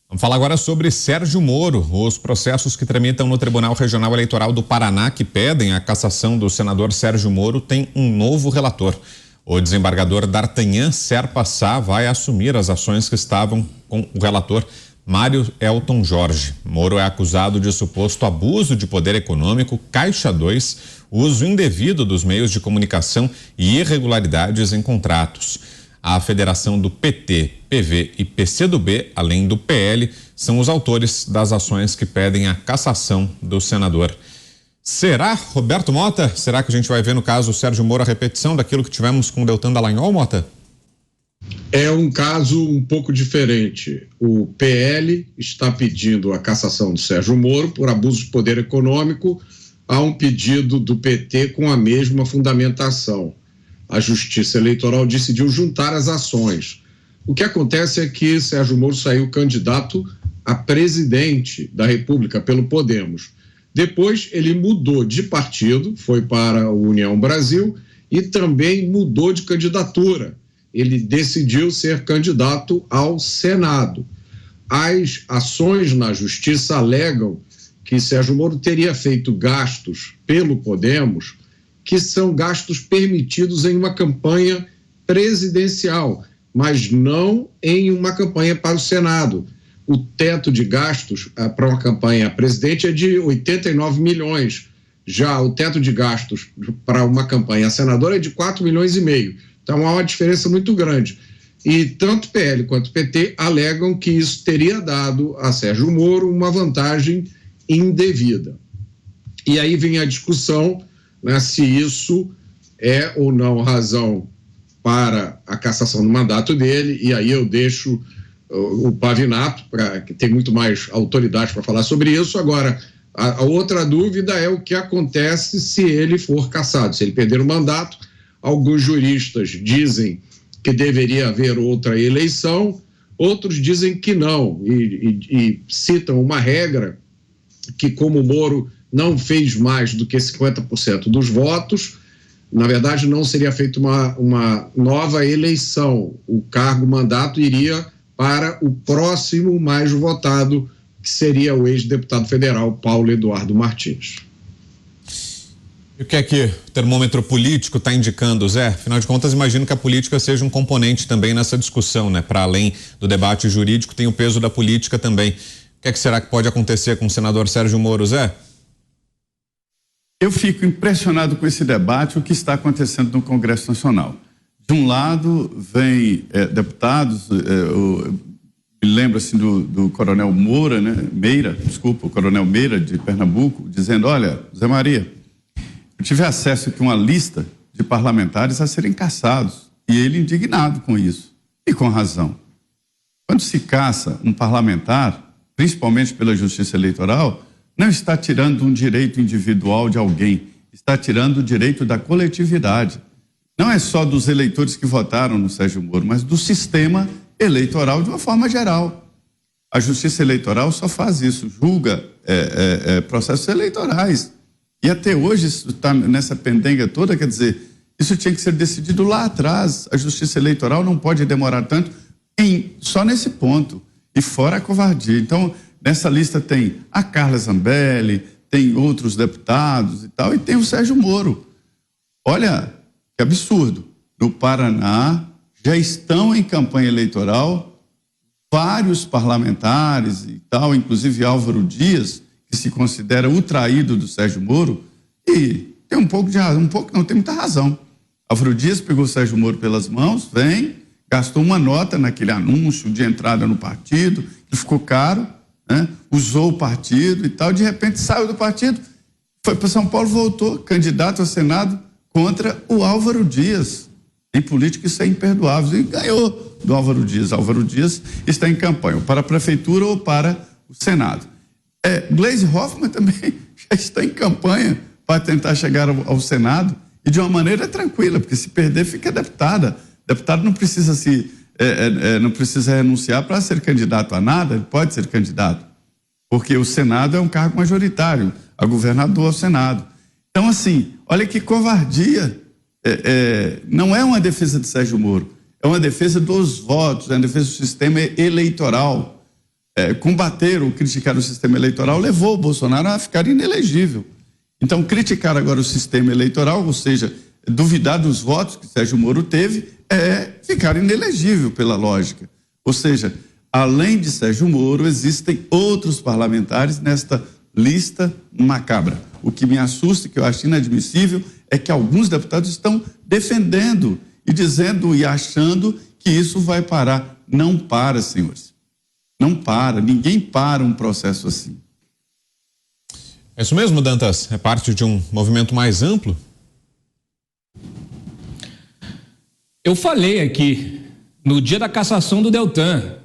Vamos falar agora sobre Sérgio Moro. Os processos que tramitam no Tribunal Regional Eleitoral do Paraná, que pedem a cassação do senador Sérgio Moro, têm um novo relator. O desembargador D'Artagnan Serpa Sá vai assumir as ações que estavam com o relator Mário Elton Jorge. Moro é acusado de suposto abuso de poder econômico, Caixa 2, uso indevido dos meios de comunicação e irregularidades em contratos. A federação do PT, PV e PCdoB, além do PL, são os autores das ações que pedem a cassação do senador. Será, Roberto Mota? Será que a gente vai ver no caso Sérgio Moro a repetição daquilo que tivemos com Deltan Dallagnol, Mota? É um caso um pouco diferente. O PL está pedindo a cassação do Sérgio Moro por abuso de poder econômico. Há um pedido do PT com a mesma fundamentação. A Justiça Eleitoral decidiu juntar as ações. O que acontece é que Sérgio Moro saiu candidato a presidente da República pelo Podemos. Depois ele mudou de partido, foi para a União Brasil e também mudou de candidatura. Ele decidiu ser candidato ao Senado. As ações na Justiça alegam que Sérgio Moro teria feito gastos pelo Podemos que são gastos permitidos em uma campanha presidencial, mas não em uma campanha para o Senado. O teto de gastos para uma campanha presidente é de 89 milhões. Já o teto de gastos para uma campanha senadora é de 4,5 milhões. Então há uma diferença muito grande. E tanto PL quanto PT alegam que isso teria dado a Sérgio Moro uma vantagem indevida. E aí vem a discussão, né, se isso é ou não razão para a cassação do mandato dele, e aí eu deixo o Pavinato, que tem muito mais autoridade para falar sobre isso. Agora, a outra dúvida é o que acontece se ele for cassado, se ele perder o mandato. Alguns juristas dizem que deveria haver outra eleição, outros dizem que não, e citam uma regra que, como o Moro não fez mais do que 50% dos votos, na verdade não seria feita uma nova eleição. O mandato iria para o próximo mais votado, que seria o ex-deputado federal Paulo Eduardo Martins. E o que é que o termômetro político está indicando, Zé? Afinal de contas, imagino que a política seja um componente também nessa discussão, né? Para além do debate jurídico, tem o peso da política também. O que é que será que pode acontecer com o senador Sérgio Moro, Zé? Eu fico impressionado com esse debate, o que está acontecendo no Congresso Nacional. De um lado, vem deputados, me lembro assim do Coronel Moura, né? O Coronel Meira de Pernambuco, dizendo: olha, Zé Maria, eu tive acesso aqui a uma lista de parlamentares a serem cassados, e ele indignado com isso, e com razão. Quando se caça um parlamentar, principalmente pela Justiça Eleitoral, não está tirando um direito individual de alguém, está tirando o direito da coletividade. Não é só dos eleitores que votaram no Sérgio Moro, mas do sistema eleitoral de uma forma geral. A Justiça Eleitoral só faz isso, julga processos eleitorais. E até hoje isso está nessa pendenga toda, quer dizer, isso tinha que ser decidido lá atrás. A Justiça Eleitoral não pode demorar tanto só nesse ponto, e fora a covardia. Então, nessa lista tem a Carla Zambelli, tem outros deputados e tal, e tem o Sérgio Moro. Olha, que absurdo. No Paraná, já estão em campanha eleitoral vários parlamentares e tal, inclusive Álvaro Dias, que se considera o traído do Sérgio Moro, e tem um pouco de razão, não, tem muita razão. Álvaro Dias pegou o Sérgio Moro pelas mãos, gastou uma nota naquele anúncio de entrada no partido, que ficou caro, né? Usou o partido e tal, de repente saiu do partido, foi para São Paulo, voltou candidato ao Senado contra o Álvaro Dias. Em política isso é imperdoável, e ganhou do Álvaro Dias. Álvaro Dias está em campanha, ou para a prefeitura ou para o Senado. Gleisi Hoffmann também já está em campanha para tentar chegar ao Senado, e de uma maneira tranquila, porque se perder fica deputada. Deputado não precisa não precisa renunciar para ser candidato a nada, ele pode ser candidato, porque o Senado é um cargo majoritário, a governador ao Senado. Então, assim, olha que covardia. Não é uma defesa de Sérgio Moro, é uma defesa dos votos, é uma defesa do sistema eleitoral. combater ou criticar o sistema eleitoral levou o Bolsonaro a ficar inelegível. Então, criticar agora o sistema eleitoral, ou seja, duvidar dos votos que Sérgio Moro teve, é ficar inelegível pela lógica. Ou seja, além de Sérgio Moro, existem outros parlamentares nesta lista macabra. O que me assusta, que eu acho inadmissível, é que alguns deputados estão defendendo e dizendo e achando que isso vai parar. Não para, senhores. Não para. Ninguém para um processo assim. É isso mesmo, Dantas? É parte de um movimento mais amplo? Eu falei aqui, no dia da cassação do Deltan,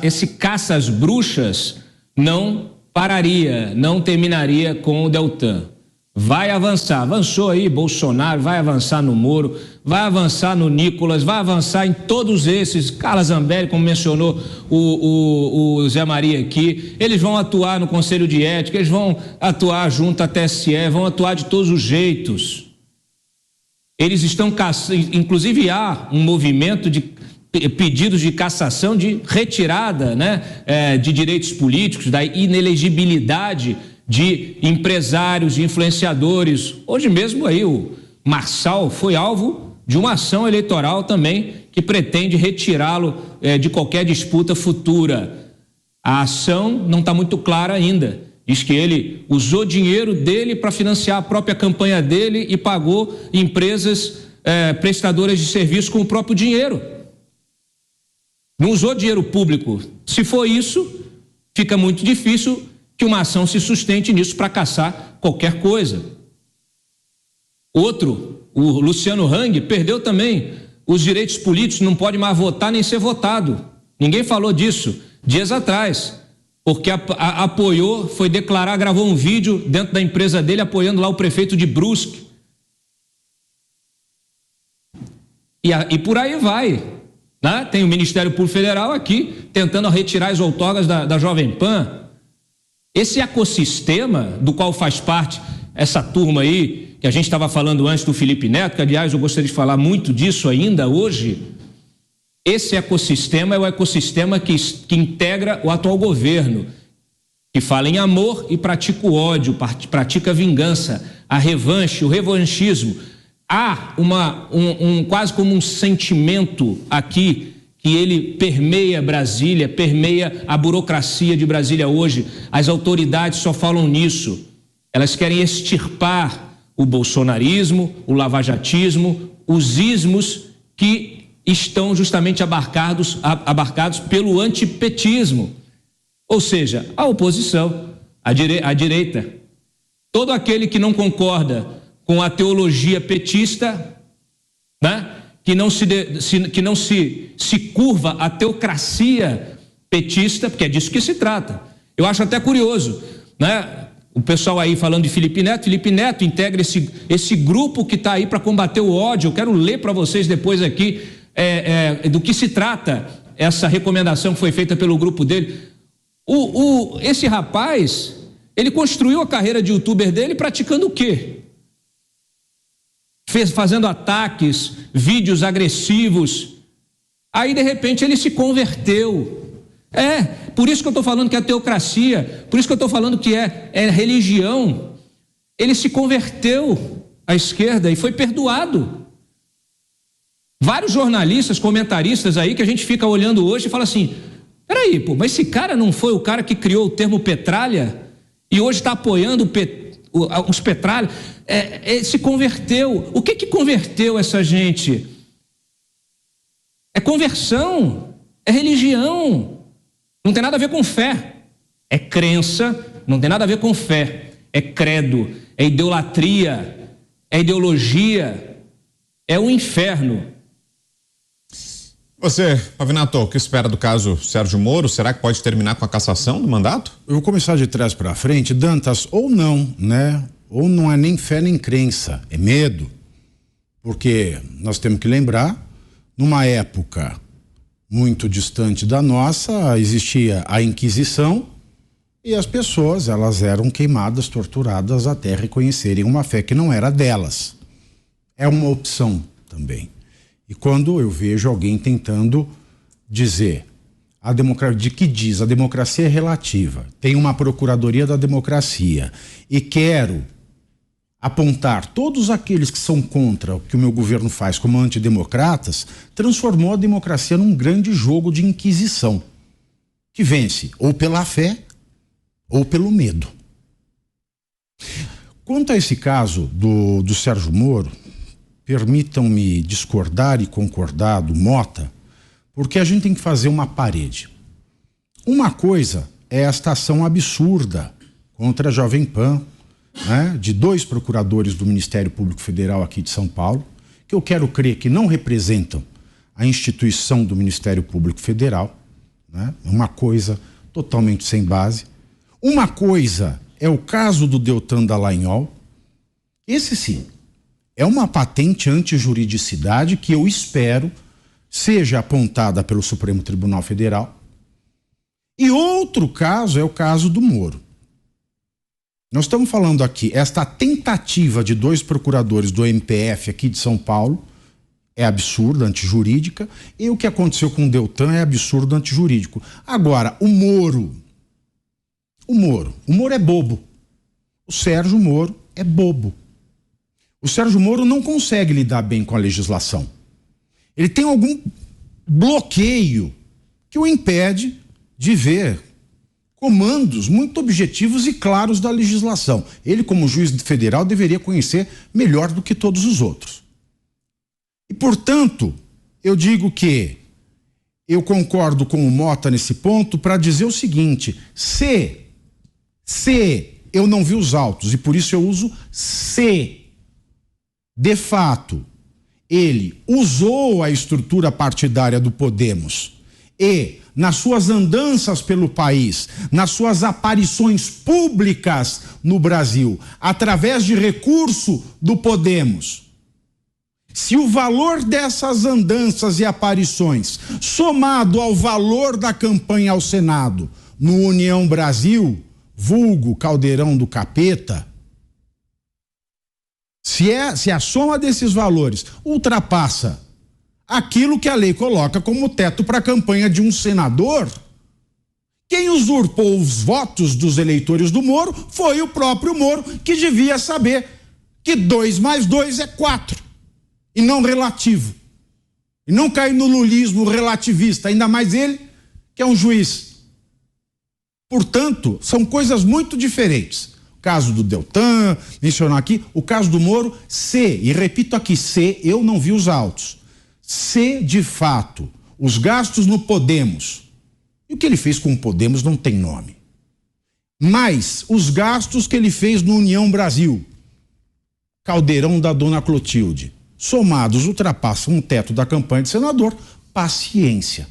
esse caça às bruxas não pararia, não terminaria com o Deltan. Vai avançar, avançou aí Bolsonaro, vai avançar no Moro, vai avançar no Nicolas, vai avançar em todos esses, Carla Zambelli, como mencionou o Zé Maria aqui, eles vão atuar no Conselho de Ética, eles vão atuar junto à TSE, vão atuar de todos os jeitos. Eles estão caçando, inclusive há um movimento de pedidos de cassação, de retirada, de direitos políticos, da inelegibilidade de empresários, de influenciadores. Hoje mesmo aí o Marçal foi alvo de uma ação eleitoral também que pretende retirá-lo de qualquer disputa futura. A ação não está muito clara ainda. Diz que ele usou dinheiro dele para financiar a própria campanha dele e pagou empresas prestadoras de serviço com o próprio dinheiro. Não usou dinheiro público. Se for isso, fica muito difícil que uma ação se sustente nisso para caçar qualquer coisa. Outro, o Luciano Hang, perdeu também os direitos políticos, não pode mais votar nem ser votado. Ninguém falou disso dias atrás, porque apoiou, foi declarar, gravou um vídeo dentro da empresa dele apoiando lá o prefeito de Brusque. E por aí vai. Né? Tem o Ministério Público Federal aqui tentando retirar as outorgas da Jovem Pan. Esse ecossistema do qual faz parte essa turma aí, que a gente estava falando antes do Felipe Neto, que aliás eu gostaria de falar muito disso ainda hoje, esse ecossistema é o ecossistema que integra o atual governo, que fala em amor e pratica o ódio, pratica a vingança, a revanche, o revanchismo. Há quase como um sentimento aqui que ele permeia Brasília, permeia a burocracia de Brasília hoje. As autoridades só falam nisso. Elas querem extirpar o bolsonarismo, o lavajatismo, os ismos que estão justamente abarcados pelo antipetismo. Ou seja, a oposição, a direita. Todo aquele que não concorda com a teologia petista, né? Que não se curva à teocracia petista, porque é disso que se trata. Eu acho até curioso, né? O pessoal aí falando de Felipe Neto integra esse grupo que está aí para combater o ódio. Eu quero ler para vocês depois aqui do que se trata essa recomendação que foi feita pelo grupo dele. Esse rapaz, ele construiu a carreira de youtuber dele praticando o quê? Fazendo ataques, vídeos agressivos. Aí, de repente, ele se converteu. Por isso que eu estou falando que é teocracia, por isso que eu estou falando que é religião. Ele se converteu à esquerda e foi perdoado. Vários jornalistas, comentaristas aí que a gente fica olhando hoje e fala assim, peraí, mas esse cara não foi o cara que criou o termo petralha e hoje está apoiando os petralhas? Se converteu. O que converteu essa gente? É conversão, é religião, não tem nada a ver com fé, é crença, não tem nada a ver com fé, é credo, é idolatria, é ideologia, é o inferno. Você, Pavinato, o que espera do caso Sérgio Moro? Será que pode terminar com a cassação do mandato? Eu vou começar de trás para frente, Dantas, ou não, né? Ou não é nem fé nem crença, é medo. Porque nós temos que lembrar, numa época muito distante da nossa, existia a Inquisição e as pessoas, elas eram queimadas, torturadas até reconhecerem uma fé que não era delas. É uma opção também. E quando eu vejo alguém tentando dizer de que diz a democracia é relativa, tem uma procuradoria da democracia e quero apontar todos aqueles que são contra o que o meu governo faz como antidemocratas, transformou a democracia num grande jogo de inquisição, que vence ou pela fé ou pelo medo. Quanto a esse caso do Sérgio Moro, permitam-me discordar e concordar do Mota, porque a gente tem que fazer uma parede. Uma coisa é esta ação absurda contra a Jovem Pan, né, de 2 procuradores do Ministério Público Federal aqui de São Paulo, que eu quero crer que não representam a instituição do Ministério Público Federal, né, uma coisa totalmente sem base. Uma coisa é o caso do Deltan Dallagnol. Esse sim é uma patente antijuridicidade que eu espero seja apontada pelo Supremo Tribunal Federal. E outro caso é o caso do Moro. Nós estamos falando aqui, esta tentativa de 2 procuradores do MPF aqui de São Paulo é absurda, antijurídica, e o que aconteceu com o Deltan é absurdo, antijurídico. Agora, o Moro é bobo. O Sérgio Moro é bobo. O Sérgio Moro não consegue lidar bem com a legislação. Ele tem algum bloqueio que o impede de ver comandos muito objetivos e claros da legislação. Ele, como juiz federal, deveria conhecer melhor do que todos os outros. E, portanto, eu digo que eu concordo com o Mota nesse ponto para dizer o seguinte: se eu não vi os autos, e por isso eu uso se, de fato, ele usou a estrutura partidária do Podemos e, nas suas andanças pelo país, nas suas aparições públicas no Brasil, através de recurso do Podemos, se o valor dessas andanças e aparições, somado ao valor da campanha ao Senado no União Brasil, vulgo Caldeirão do Capeta, se a soma desses valores ultrapassa aquilo que a lei coloca como teto para a campanha de um senador, quem usurpou os votos dos eleitores do Moro foi o próprio Moro, que devia saber que 2 mais 2 é 4, e não relativo. E não cair no lulismo relativista, ainda mais ele, que é um juiz. Portanto, são coisas muito diferentes. O caso do Deltan, mencionar aqui, o caso do Moro, e repito aqui, eu não vi os autos. Se, de fato, os gastos no Podemos, e o que ele fez com o Podemos não tem nome, mas os gastos que ele fez no União Brasil, Caldeirão da Dona Clotilde, somados ultrapassam o teto da campanha de senador, paciência.